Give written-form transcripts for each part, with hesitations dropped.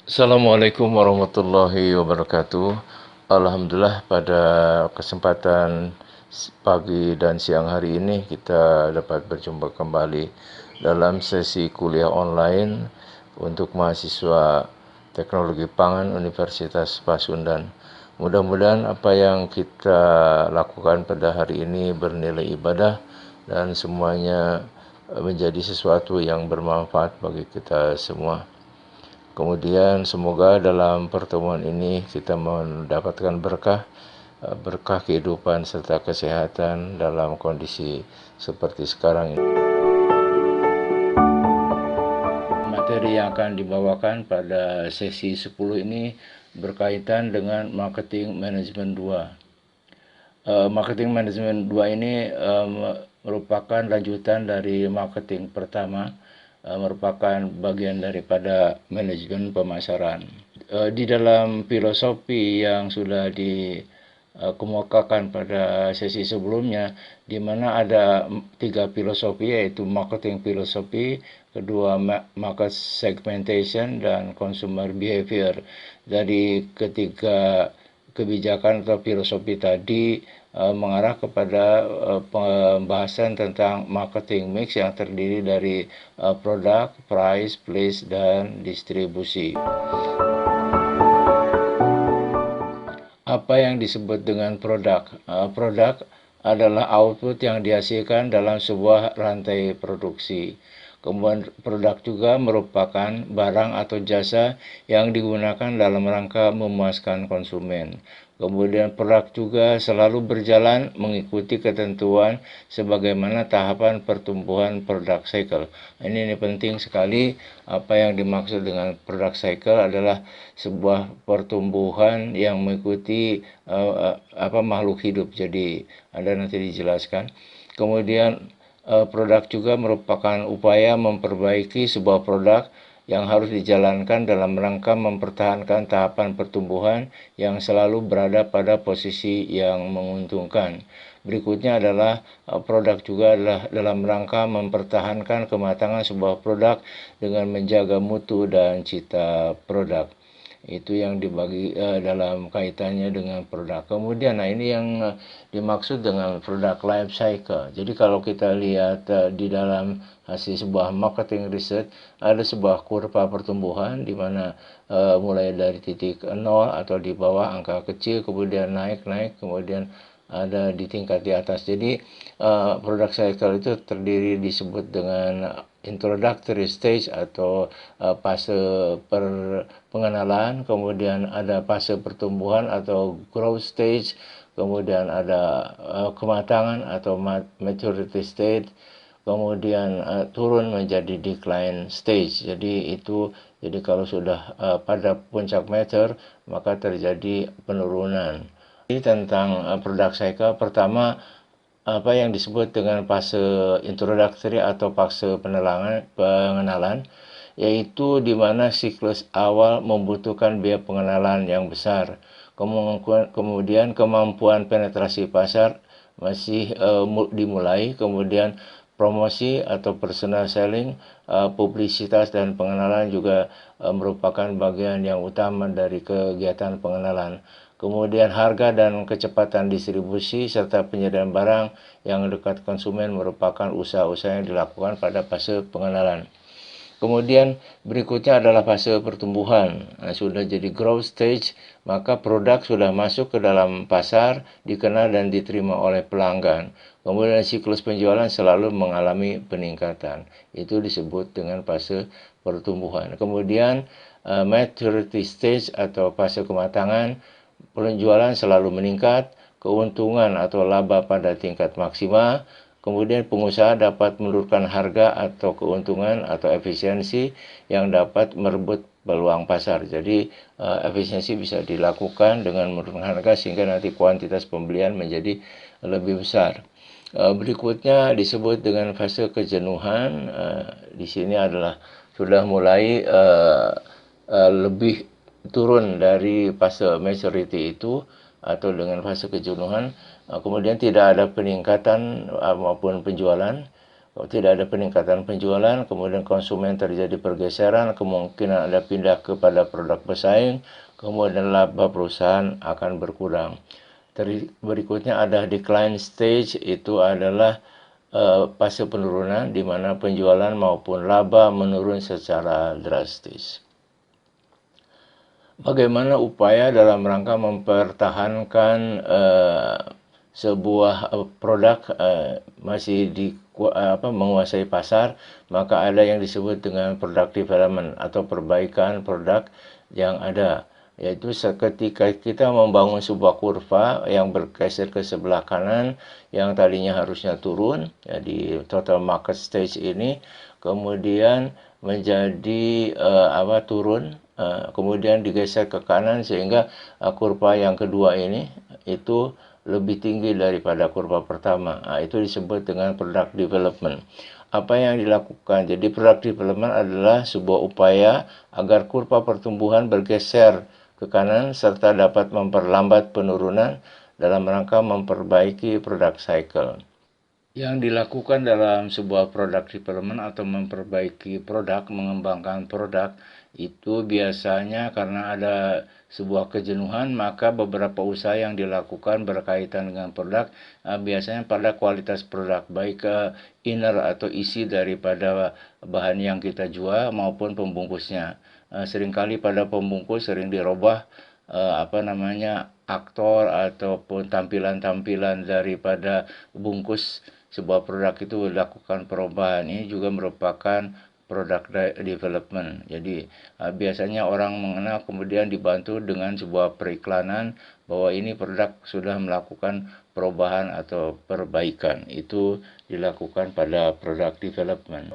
Assalamualaikum warahmatullahi wabarakatuh. Alhamdulillah pada kesempatan pagi dan siang hari ini kita dapat berjumpa kembali dalam sesi kuliah online untuk mahasiswa Teknologi Pangan Universitas Pasundan. Mudah-mudahan apa yang kita lakukan pada hari ini bernilai ibadah dan semuanya menjadi sesuatu yang bermanfaat bagi kita semua. Kemudian semoga dalam pertemuan ini kita mendapatkan berkah kehidupan serta kesehatan dalam kondisi seperti sekarang ini. Materi yang akan dibawakan pada sesi 10 ini berkaitan dengan Marketing Management 2. Marketing Management 2 ini merupakan lanjutan dari marketing pertama, merupakan bagian daripada manajemen pemasaran. Di dalam filosofi yang sudah dikemukakan pada sesi sebelumnya, di mana ada 3 filosofi, yaitu marketing filosofi, kedua market segmentation, dan consumer behavior. Dari ketiga kebijakan atau filosofi tadi mengarah kepada pembahasan tentang marketing mix yang terdiri dari produk, price, place, dan distribusi. Apa yang disebut dengan produk? Produk adalah output yang dihasilkan dalam sebuah rantai produksi. Kemudian produk juga merupakan barang atau jasa yang digunakan dalam rangka memuaskan konsumen. Kemudian produk juga selalu berjalan mengikuti ketentuan sebagaimana tahapan pertumbuhan product cycle. Ini penting sekali. Apa yang dimaksud dengan product cycle adalah sebuah pertumbuhan yang mengikuti makhluk hidup. Jadi Anda nanti dijelaskan. Kemudian produk juga merupakan upaya memperbaiki sebuah produk yang harus dijalankan dalam rangka mempertahankan tahapan pertumbuhan yang selalu berada pada posisi yang menguntungkan. Berikutnya adalah produk juga adalah dalam rangka mempertahankan kematangan sebuah produk dengan menjaga mutu dan cita produk. Itu yang dibagi dalam kaitannya dengan produk. Kemudian, ini yang dimaksud dengan produk life cycle. Jadi kalau kita lihat di dalam hasil sebuah marketing research, ada sebuah kurva pertumbuhan di mana mulai dari titik 0 atau di bawah angka kecil, kemudian naik, kemudian ada di tingkat di atas. Jadi product cycle itu terdiri disebut dengan introductory stage atau fase pengenalan, kemudian ada fase pertumbuhan atau growth stage, kemudian ada kematangan atau maturity stage, kemudian turun menjadi decline stage. Jadi kalau sudah pada puncak meter, maka terjadi penurunan. Ini tentang product cycle. Pertama, apa yang disebut dengan fase introductory atau fase pengenalan, yaitu di mana siklus awal membutuhkan biaya pengenalan yang besar. Kemudian kemampuan penetrasi pasar masih dimulai, kemudian promosi atau personal selling, publisitas dan pengenalan juga merupakan bagian yang utama dari kegiatan pengenalan. Kemudian harga dan kecepatan distribusi serta penyediaan barang yang dekat konsumen merupakan usaha-usaha yang dilakukan pada fase pengenalan. Kemudian berikutnya adalah fase pertumbuhan. Sudah jadi growth stage, maka produk sudah masuk ke dalam pasar, dikenal dan diterima oleh pelanggan. Kemudian siklus penjualan selalu mengalami peningkatan. Itu disebut dengan fase pertumbuhan. Kemudian maturity stage atau fase kematangan, penjualan selalu meningkat, keuntungan atau laba pada tingkat maksimal. Kemudian pengusaha dapat menurunkan harga atau keuntungan atau efisiensi yang dapat merebut peluang pasar. Jadi efisiensi bisa dilakukan dengan menurunkan harga sehingga nanti kuantitas pembelian menjadi lebih besar. Berikutnya disebut dengan fase kejenuhan. Di sini adalah sudah mulai lebih turun dari fase maturity itu atau dengan fase kejenuhan. Kemudian tidak ada peningkatan maupun penjualan. Kalau tidak ada peningkatan penjualan, kemudian konsumen terjadi pergeseran, kemungkinan ada pindah kepada produk pesaing, kemudian laba perusahaan akan berkurang. Berikutnya ada decline stage, itu adalah fase penurunan di mana penjualan maupun laba menurun secara drastis. Bagaimana upaya dalam rangka mempertahankan sebuah produk masih menguasai pasar? Maka ada yang disebut dengan product development atau perbaikan produk yang ada, yaitu seketika kita membangun sebuah kurva yang bergeser ke sebelah kanan yang tadinya harusnya turun, jadi total market stage ini kemudian menjadi turun, kemudian digeser ke kanan sehingga kurva yang kedua ini itu lebih tinggi daripada kurva pertama. Itu disebut dengan product development. Apa yang dilakukan? Jadi product development adalah sebuah upaya agar kurva pertumbuhan bergeser ke kanan serta dapat memperlambat penurunan dalam rangka memperbaiki product cycle. Yang dilakukan dalam sebuah product development atau memperbaiki produk, mengembangkan produk, itu biasanya karena ada sebuah kejenuhan, maka beberapa usaha yang dilakukan berkaitan dengan produk, biasanya pada kualitas produk, baik inner atau isi daripada bahan yang kita jual maupun pembungkusnya. Seringkali pada pembungkus sering dirubah aktor ataupun tampilan-tampilan daripada bungkus sebuah produk itu dilakukan perubahan. Ini juga merupakan product development. Jadi biasanya orang mengenal kemudian dibantu dengan sebuah periklanan bahwa ini produk sudah melakukan perubahan atau perbaikan. Itu dilakukan pada product development.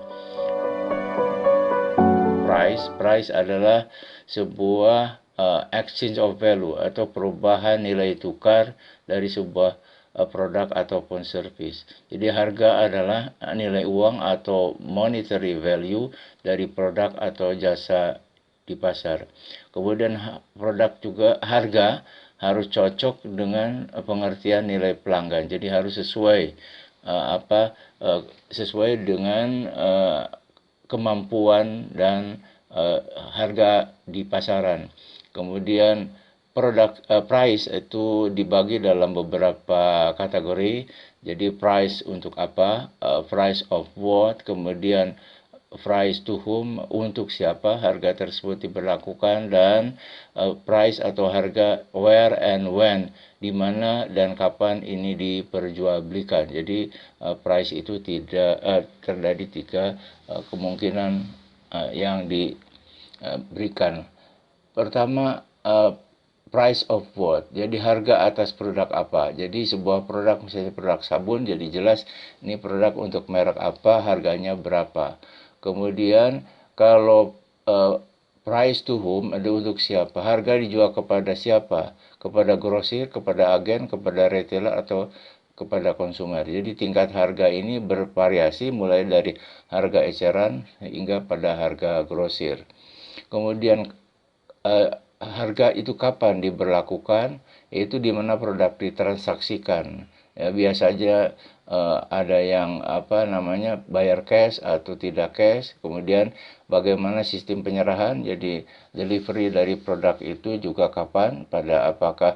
Price adalah sebuah exchange of value atau perubahan nilai tukar dari sebuah produk ataupun service. Jadi harga adalah nilai uang atau monetary value dari produk atau jasa di pasar. Kemudian produk juga harga harus cocok dengan pengertian nilai pelanggan. Jadi harus sesuai sesuai dengan kemampuan dan harga di pasaran. Kemudian price itu dibagi dalam beberapa kategori. Jadi price untuk apa, price of what, kemudian price to whom, untuk siapa harga tersebut diberlakukan, dan price atau harga where and when, di mana dan kapan ini diperjualbelikan. Jadi price itu tidak terjadi tiga kemungkinan yang diberikan. Pertama, price of what, jadi harga atas produk apa. Jadi sebuah produk, misalnya produk sabun, jadi jelas ini produk untuk merek apa, harganya berapa. Kemudian kalau price to whom, ada untuk siapa, harga dijual kepada siapa, kepada grosir, kepada agen, kepada retailer, atau kepada konsumer. Jadi tingkat harga ini bervariasi mulai dari harga eceran hingga pada harga grosir. Kemudian harga itu kapan diberlakukan, yaitu di mana produk ditransaksikan. Ya, biasanya ada yang bayar cash atau tidak cash. Kemudian bagaimana sistem penyerahan, jadi delivery dari produk itu juga kapan, pada apakah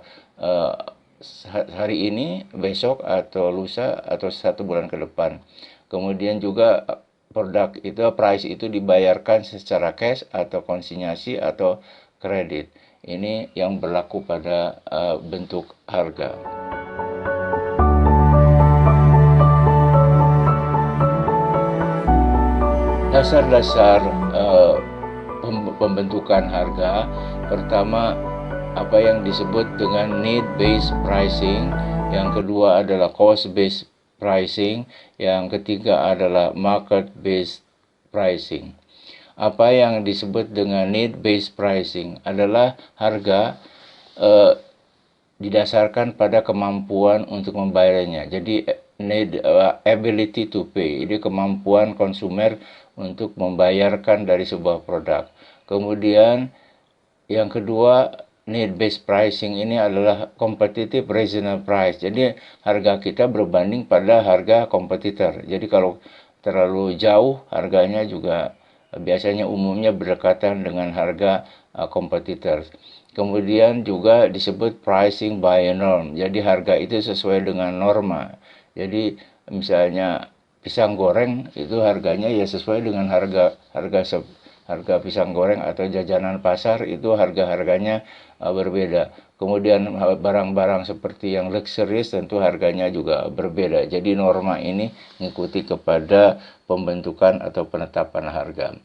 hari ini, besok, atau lusa, atau 1 bulan ke depan. Kemudian juga produk itu, price itu dibayarkan secara cash atau konsinyasi atau kredit. Ini yang berlaku pada bentuk harga. Dasar-dasar pembentukan harga, pertama apa yang disebut dengan need-based pricing, yang kedua adalah cost-based pricing, yang ketiga adalah market-based pricing. Apa yang disebut dengan need-based pricing adalah harga didasarkan pada kemampuan untuk membayarnya. Jadi ability to pay, jadi kemampuan konsumer untuk membayarkan dari sebuah produk. Kemudian yang kedua, need-based pricing ini adalah competitive reasonable price. Jadi harga kita berbanding pada harga kompetitor. Jadi kalau terlalu jauh, harganya juga biasanya umumnya berdekatan dengan harga kompetitor. Kemudian juga disebut pricing by norm. Jadi harga itu sesuai dengan norma. Jadi misalnya pisang goreng itu harganya ya sesuai dengan harga pisang goreng atau jajanan pasar itu harga-harganya berbeda. Kemudian barang-barang seperti yang luxurious tentu harganya juga berbeda. Jadi norma ini mengikuti kepada pembentukan atau penetapan harga.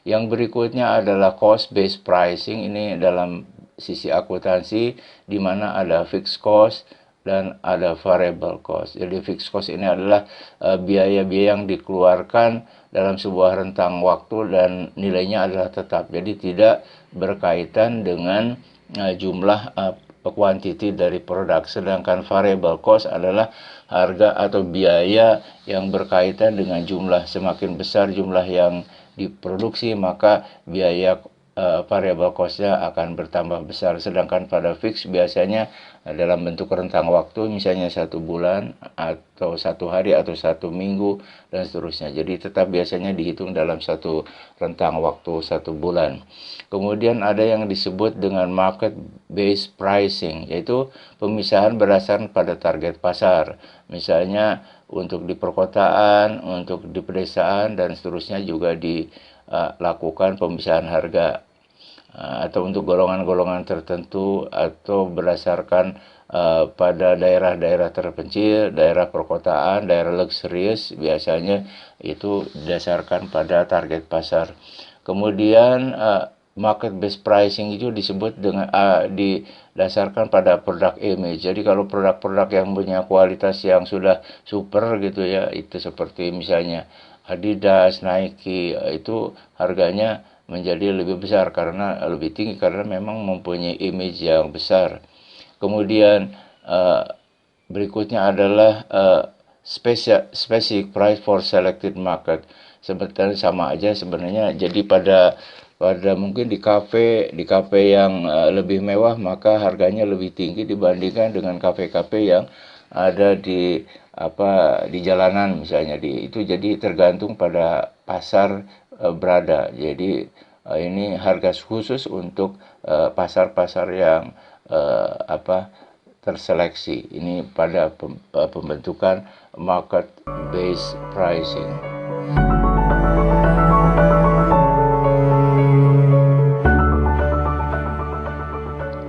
Yang berikutnya adalah cost based pricing. Ini dalam sisi akuntansi di mana ada fixed cost dan ada variable cost. Jadi fixed cost ini adalah biaya-biaya yang dikeluarkan dalam sebuah rentang waktu dan nilainya adalah tetap. Jadi tidak berkaitan dengan jumlah quantity dari produk. Sedangkan variable cost adalah harga atau biaya yang berkaitan dengan jumlah. Semakin besar jumlah yang diproduksi, maka biaya variable cost-nya akan bertambah besar. Sedangkan pada fix biasanya dalam bentuk rentang waktu, misalnya 1 bulan atau 1 hari atau 1 minggu dan seterusnya. Jadi tetap biasanya dihitung dalam satu rentang waktu 1 bulan. Kemudian ada yang disebut dengan market based pricing, yaitu pemisahan berdasarkan pada target pasar. Misalnya untuk di perkotaan, untuk di pedesaan dan seterusnya juga dilakukan pemisahan harga atau untuk golongan-golongan tertentu atau berdasarkan pada daerah-daerah terpencil, daerah perkotaan, daerah luxurious biasanya itu didasarkan pada target pasar. Kemudian market based pricing itu disebut dengan didasarkan pada produk image. Jadi kalau produk-produk yang punya kualitas yang sudah super gitu ya, itu seperti misalnya Adidas, Nike, itu harganya menjadi lebih besar karena lebih tinggi karena memang mempunyai image yang besar. Kemudian berikutnya adalah specific price for selected market. Sebenarnya sama aja sebenarnya. Jadi pada mungkin di kafe yang lebih mewah maka harganya lebih tinggi dibandingkan dengan kafe-kafe yang ada di jalanan misalnya itu jadi tergantung pada pasar berada. Jadi ini harga khusus untuk pasar-pasar yang terseleksi. Ini pada pembentukan market based pricing.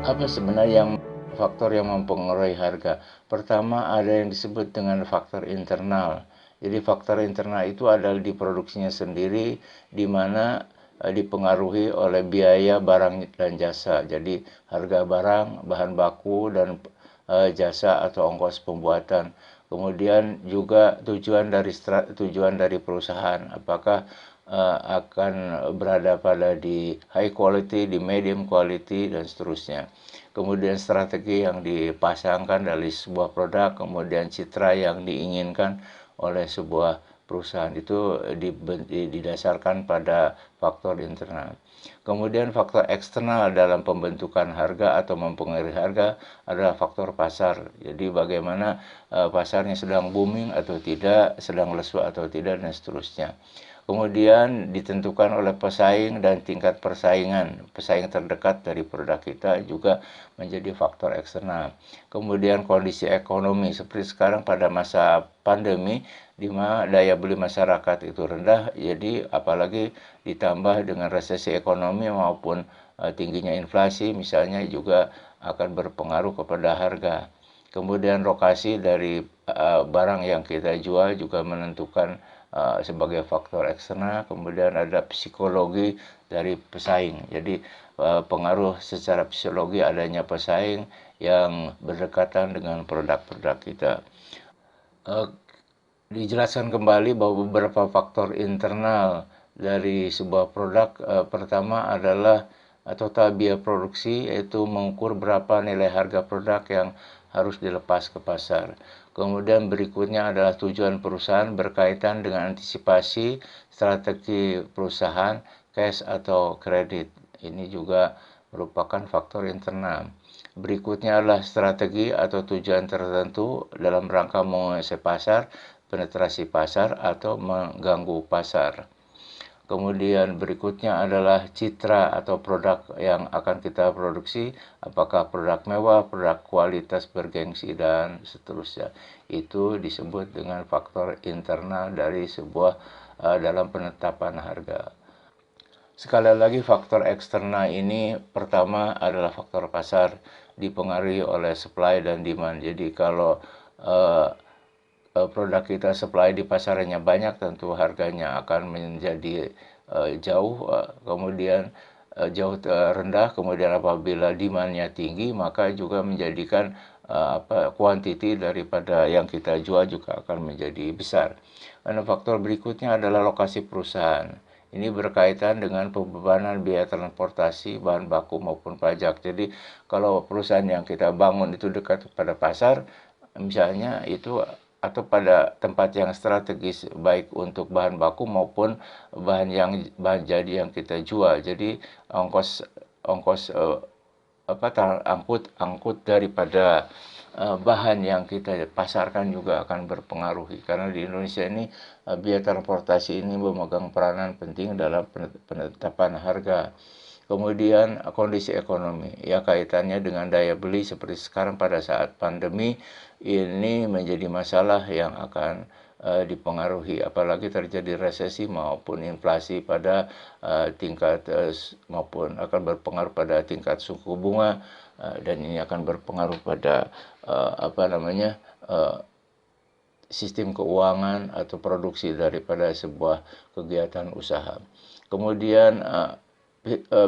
Apa sebenarnya faktor yang mempengaruhi harga? Pertama ada yang disebut dengan faktor internal. Jadi faktor internal itu adalah di produksinya sendiri, di mana dipengaruhi oleh biaya barang dan jasa. Jadi harga barang, bahan baku, dan jasa atau ongkos pembuatan. Kemudian juga tujuan dari perusahaan, apakah akan berada pada di high quality, di medium quality, dan seterusnya. Kemudian strategi yang dipasangkan dari sebuah produk, kemudian citra yang diinginkan oleh sebuah perusahaan itu didasarkan pada faktor internal. Kemudian faktor eksternal dalam pembentukan harga atau mempengaruhi harga adalah faktor pasar. Jadi bagaimana pasarnya sedang booming atau tidak, sedang lesu atau tidak, dan seterusnya. Kemudian ditentukan oleh pesaing dan tingkat persaingan. Pesaing terdekat dari produk kita juga menjadi faktor eksternal. Kemudian kondisi ekonomi seperti sekarang pada masa pandemi di mana daya beli masyarakat itu rendah, jadi apalagi ditambah dengan resesi ekonomi maupun tingginya inflasi misalnya juga akan berpengaruh kepada harga. Kemudian lokasi dari barang yang kita jual juga menentukan sebagai faktor eksternal. Kemudian ada psikologi dari pesaing. Jadi pengaruh secara psikologi adanya pesaing yang berdekatan dengan produk-produk kita. Dijelaskan kembali bahwa beberapa faktor internal dari sebuah produk pertama adalah total biaya produksi, yaitu mengukur berapa nilai harga produk yang harus dilepas ke pasar. Kemudian berikutnya adalah tujuan perusahaan berkaitan dengan antisipasi strategi perusahaan, cash atau kredit. Ini juga merupakan faktor internal. Berikutnya adalah strategi atau tujuan tertentu dalam rangka menguasai pasar. penetrasi pasar atau mengganggu pasar. Kemudian berikutnya adalah citra atau produk yang akan kita produksi, apakah produk mewah, produk kualitas bergengsi, dan seterusnya. Itu disebut dengan faktor internal dari sebuah dalam penetapan harga. Sekali lagi, faktor eksternal ini pertama adalah faktor pasar, dipengaruhi oleh supply dan demand. Jadi kalau produk kita supply di pasarnya banyak, tentu harganya akan menjadi jauh, kemudian jauh rendah. Kemudian apabila demandnya tinggi, maka juga menjadikan kuantiti daripada yang kita jual juga akan menjadi besar. Dan faktor berikutnya adalah lokasi perusahaan. Ini berkaitan dengan pembebanan biaya transportasi, bahan baku maupun pajak. Jadi kalau perusahaan yang kita bangun itu dekat pada pasar, misalnya itu, atau pada tempat yang strategis baik untuk bahan baku maupun bahan jadi yang kita jual. Jadi ongkos angkut daripada bahan yang kita pasarkan juga akan berpengaruh, karena di Indonesia ini biaya transportasi ini memegang peranan penting dalam penetapan harga. Kemudian kondisi ekonomi, ya kaitannya dengan daya beli seperti sekarang pada saat pandemi ini menjadi masalah yang akan dipengaruhi, apalagi terjadi resesi maupun inflasi pada tingkat maupun akan berpengaruh pada tingkat suku bunga, dan ini akan berpengaruh pada sistem keuangan atau produksi daripada sebuah kegiatan usaha. Kemudian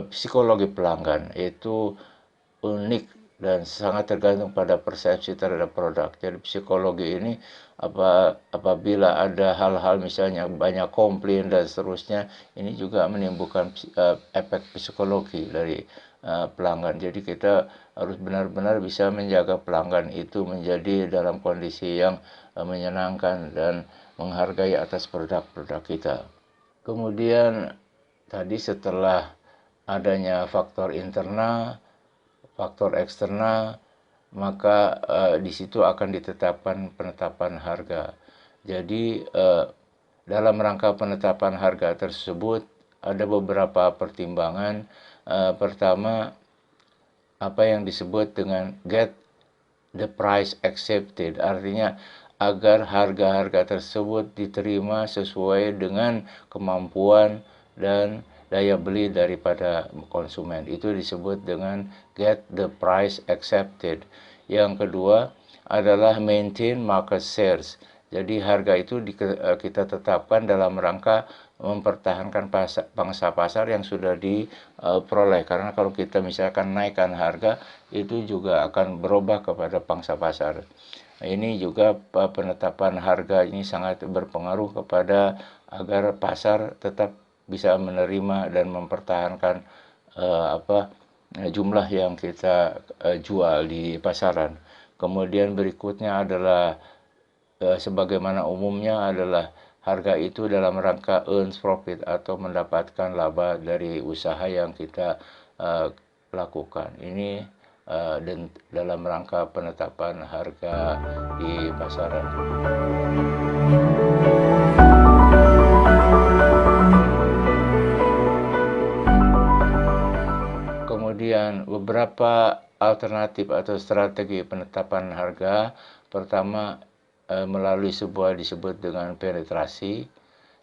psikologi pelanggan itu unik dan sangat tergantung pada persepsi terhadap produk. Jadi psikologi ini apabila ada hal-hal misalnya banyak komplain dan seterusnya, ini juga menimbulkan efek psikologi dari pelanggan. Jadi kita harus benar-benar bisa menjaga pelanggan itu menjadi dalam kondisi yang menyenangkan dan menghargai atas produk-produk kita. Kemudian tadi setelah adanya faktor internal, faktor eksternal, maka di situ akan ditetapkan penetapan harga. Jadi dalam rangka penetapan harga tersebut ada beberapa pertimbangan. Pertama, apa yang disebut dengan get the price accepted, artinya agar harga-harga tersebut diterima sesuai dengan kemampuan dan daya beli daripada konsumen. Itu disebut dengan get the price accepted. Yang kedua adalah maintain market shares. Jadi harga itu kita tetapkan dalam rangka mempertahankan pangsa pasar yang sudah diperoleh. Karena kalau kita misalkan naikkan harga, itu juga akan berubah kepada pangsa pasar. Ini juga penetapan harga ini sangat berpengaruh kepada agar pasar tetap bisa menerima dan mempertahankan jumlah yang kita jual di pasaran. Kemudian berikutnya adalah sebagaimana umumnya adalah harga itu dalam rangka earns profit atau mendapatkan laba dari usaha yang kita lakukan. Ini dalam rangka penetapan harga di pasaran. Kemudian beberapa alternatif atau strategi penetapan harga. Pertama, melalui sebuah disebut dengan penetrasi.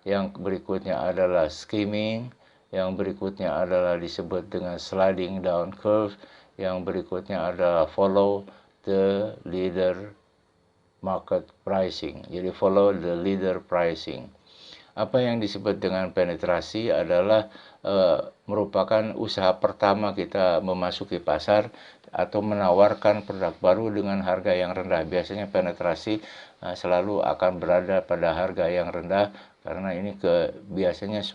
Yang berikutnya adalah skimming. Yang berikutnya adalah disebut dengan sliding down curve. Yang berikutnya adalah follow the leader market pricing. Jadi follow the leader pricing. Apa yang disebut dengan penetrasi adalah merupakan usaha pertama kita memasuki pasar atau menawarkan produk baru dengan harga yang rendah. Biasanya penetrasi selalu akan berada pada harga yang rendah, karena ini biasanya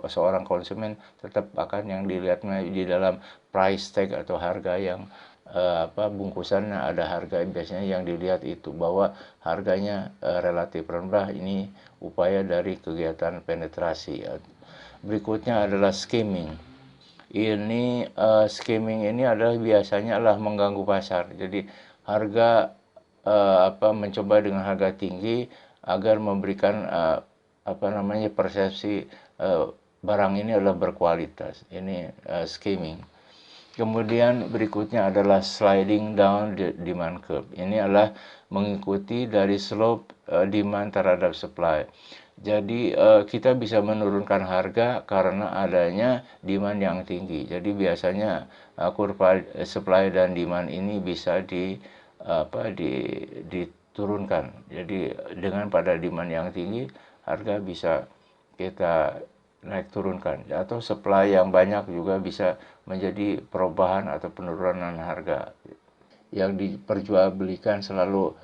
seorang konsumen tetap akan yang dilihatnya di dalam price tag atau harga yang bungkusannya ada harga, biasanya yang dilihat itu bahwa harganya relatif rendah. Ini upaya dari kegiatan penetrasi. Berikutnya adalah skimming. Skimming ini adalah biasanya mengganggu pasar. Jadi harga mencoba dengan harga tinggi agar memberikan persepsi barang ini adalah berkualitas. Ini skimming. Kemudian berikutnya adalah sliding down the demand curve. Ini adalah mengikuti dari slope demand terhadap supply. Jadi kita bisa menurunkan harga karena adanya demand yang tinggi. Jadi biasanya kurva supply dan demand ini bisa diturunkan. Jadi dengan pada demand yang tinggi, harga bisa kita naik turunkan, atau supply yang banyak juga bisa menjadi perubahan atau penurunan harga. Yang diperjualbelikan selalu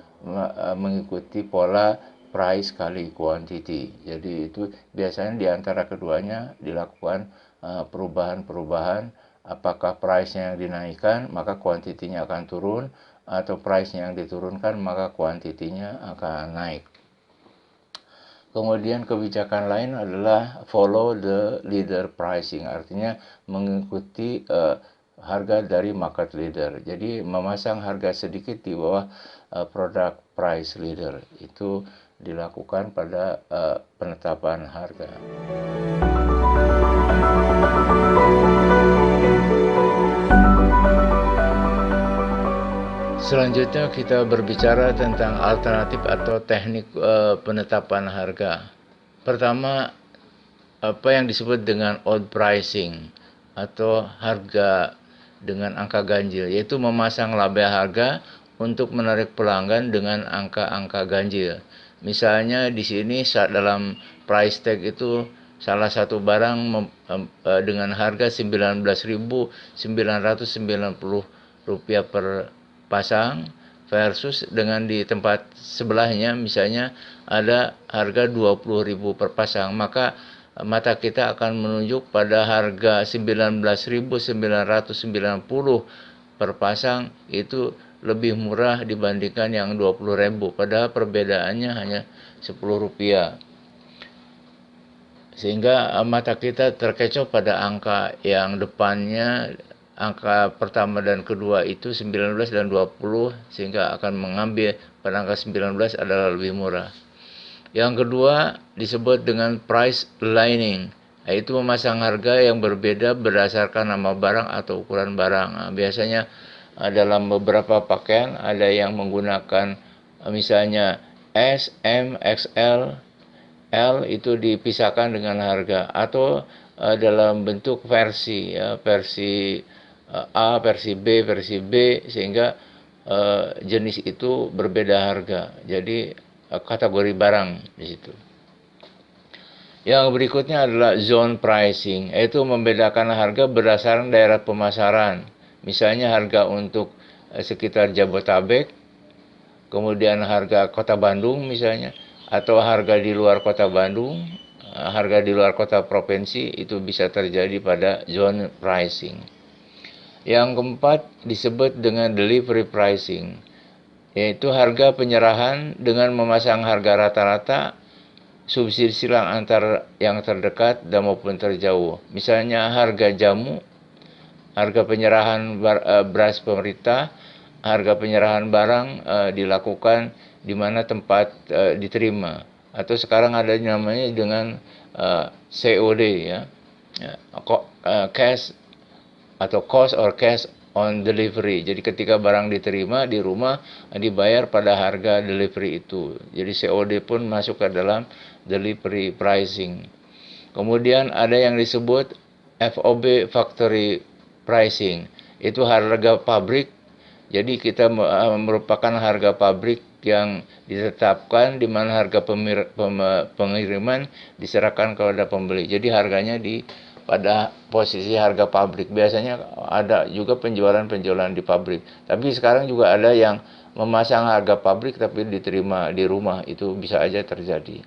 mengikuti pola price kali quantity. Jadi itu biasanya di antara keduanya dilakukan perubahan-perubahan. Apakah price-nya yang dinaikkan, maka kuantitinya akan turun, atau price-nya yang diturunkan, maka kuantitinya akan naik. Kemudian kebijakan lain adalah follow the leader pricing, artinya mengikuti harga dari market leader. Jadi memasang harga sedikit di bawah product price leader. Itu dilakukan pada penetapan harga. Selanjutnya kita berbicara tentang alternatif atau teknik penetapan harga. Pertama, apa yang disebut dengan odd pricing atau harga dengan angka ganjil, yaitu memasang label harga untuk menarik pelanggan dengan angka-angka ganjil. Misalnya di sini saat dalam price tag itu salah satu barang dengan harga Rp19.990 per pasang versus dengan di tempat sebelahnya misalnya ada harga Rp20.000 per pasang, maka mata kita akan menunjuk pada harga Rp19.990 per pasang itu lebih murah dibandingkan yang Rp20.000, padahal perbedaannya hanya Rp10. Sehingga mata kita terkecoh pada angka yang depannya, angka pertama dan kedua itu 19 dan 20, sehingga akan mengambil pada angka 19 adalah lebih murah. Yang kedua disebut dengan price aligning, yaitu memasang harga yang berbeda berdasarkan nama barang atau ukuran barang. Nah, biasanya dalam beberapa pakaian ada yang menggunakan misalnya S, M, XL, L itu dipisahkan dengan harga, atau dalam bentuk versi, versi A, versi B, sehingga jenis itu berbeda harga. Jadi kategori barang di situ. Yang berikutnya adalah zone pricing, yaitu membedakan harga berdasarkan daerah pemasaran. Misalnya harga untuk sekitar Jabotabek, kemudian harga Kota Bandung misalnya, atau harga di luar Kota Bandung, harga di luar kota provinsi, itu bisa terjadi pada zone pricing. Yang keempat disebut dengan delivery pricing, yaitu harga penyerahan dengan memasang harga rata-rata subsidi silang antar yang terdekat dan maupun terjauh. Misalnya harga jamu, harga penyerahan beras pemerintah, harga penyerahan barang dilakukan di mana tempat diterima, atau sekarang ada namanya dengan COD, ya, cash atau cost or cash on delivery. Jadi ketika barang diterima di rumah dibayar pada harga delivery itu. Jadi COD pun masuk ke dalam delivery pricing. Kemudian ada yang disebut FOB factory pricing. Itu harga pabrik. Jadi kita merupakan harga pabrik yang ditetapkan di mana harga pengiriman diserahkan kepada pembeli. Jadi harganya pada posisi harga pabrik. Biasanya ada juga penjualan di pabrik. Tapi sekarang juga ada yang memasang harga pabrik tapi diterima di rumah. Itu bisa aja terjadi.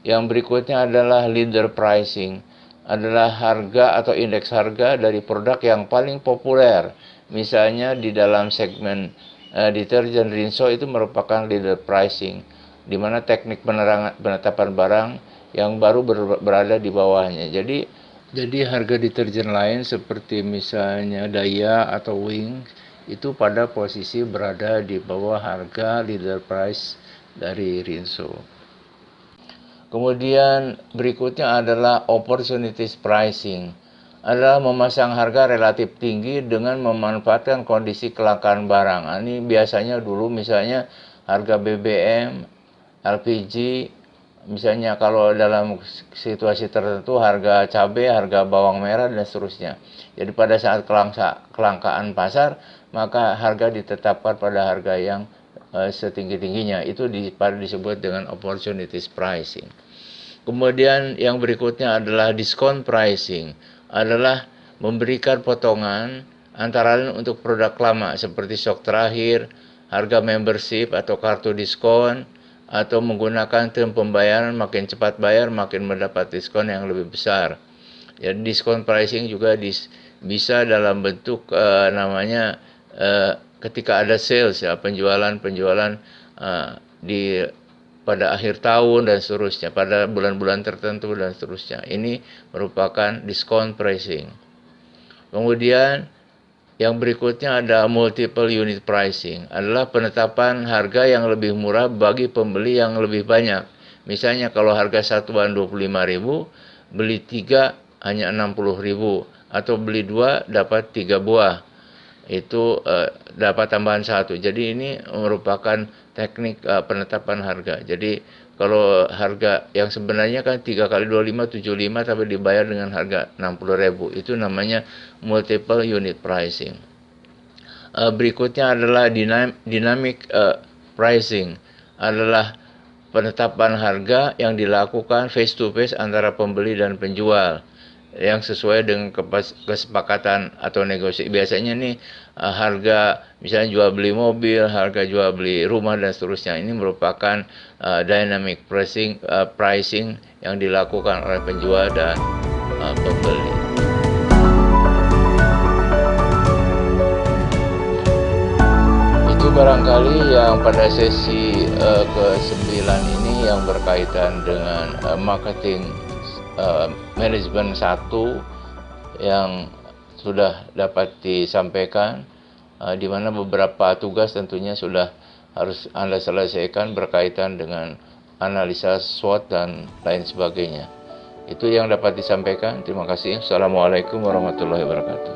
Yang berikutnya adalah leader pricing. Adalah harga atau indeks harga dari produk yang paling populer. Misalnya di dalam segmen deterjen Rinso itu merupakan leader pricing, di mana teknik penetapan barang yang baru berada di bawahnya. Jadi harga deterjen lain seperti misalnya Daya atau Wing itu pada posisi berada di bawah harga leader price dari Rinso. Kemudian berikutnya adalah opportunities pricing, adalah memasang harga relatif tinggi dengan memanfaatkan kondisi kelangkaan barang. Ini biasanya dulu misalnya harga BBM, LPG, misalnya kalau dalam situasi tertentu harga cabai, harga bawang merah dan seterusnya. Jadi pada saat kelangkaan pasar, maka harga ditetapkan pada harga yang setinggi-tingginya. Itu disebut dengan opportunities pricing. Kemudian yang berikutnya adalah diskon pricing, adalah memberikan potongan antara lain untuk produk lama seperti stok terakhir, harga membership atau kartu diskon, atau menggunakan term pembayaran makin cepat bayar makin mendapat diskon yang lebih besar. Jadi diskon pricing juga bisa dalam bentuk ketika ada sales ya, penjualan di pada akhir tahun dan seterusnya, pada bulan-bulan tertentu dan seterusnya. Ini merupakan diskon pricing. Kemudian yang berikutnya ada multiple unit pricing, adalah penetapan harga yang lebih murah bagi pembeli yang lebih banyak. Misalnya kalau harga satuan 25.000, beli 3 hanya 60.000, atau beli 2 dapat 3 buah. Itu dapat tambahan 1. Jadi ini merupakan teknik penetapan harga. Jadi kalau harga yang sebenarnya kan 3 kali 25 75, tapi dibayar dengan harga 60.000, itu namanya multiple unit pricing. Berikutnya adalah dynamic pricing, adalah penetapan harga yang dilakukan face to face antara pembeli dan penjual, yang sesuai dengan kesepakatan atau negosiasi. Biasanya nih harga misalnya jual beli mobil, harga jual beli rumah dan seterusnya. Ini merupakan dynamic pricing yang dilakukan oleh penjual dan pembeli. Itu barangkali yang pada sesi ke-9 ini yang berkaitan dengan marketing manajemen 1 yang sudah dapat disampaikan, di mana beberapa tugas tentunya sudah harus Anda selesaikan berkaitan dengan analisa SWOT dan lain sebagainya. Itu yang dapat disampaikan. Terima kasih. Assalamualaikum warahmatullahi wabarakatuh.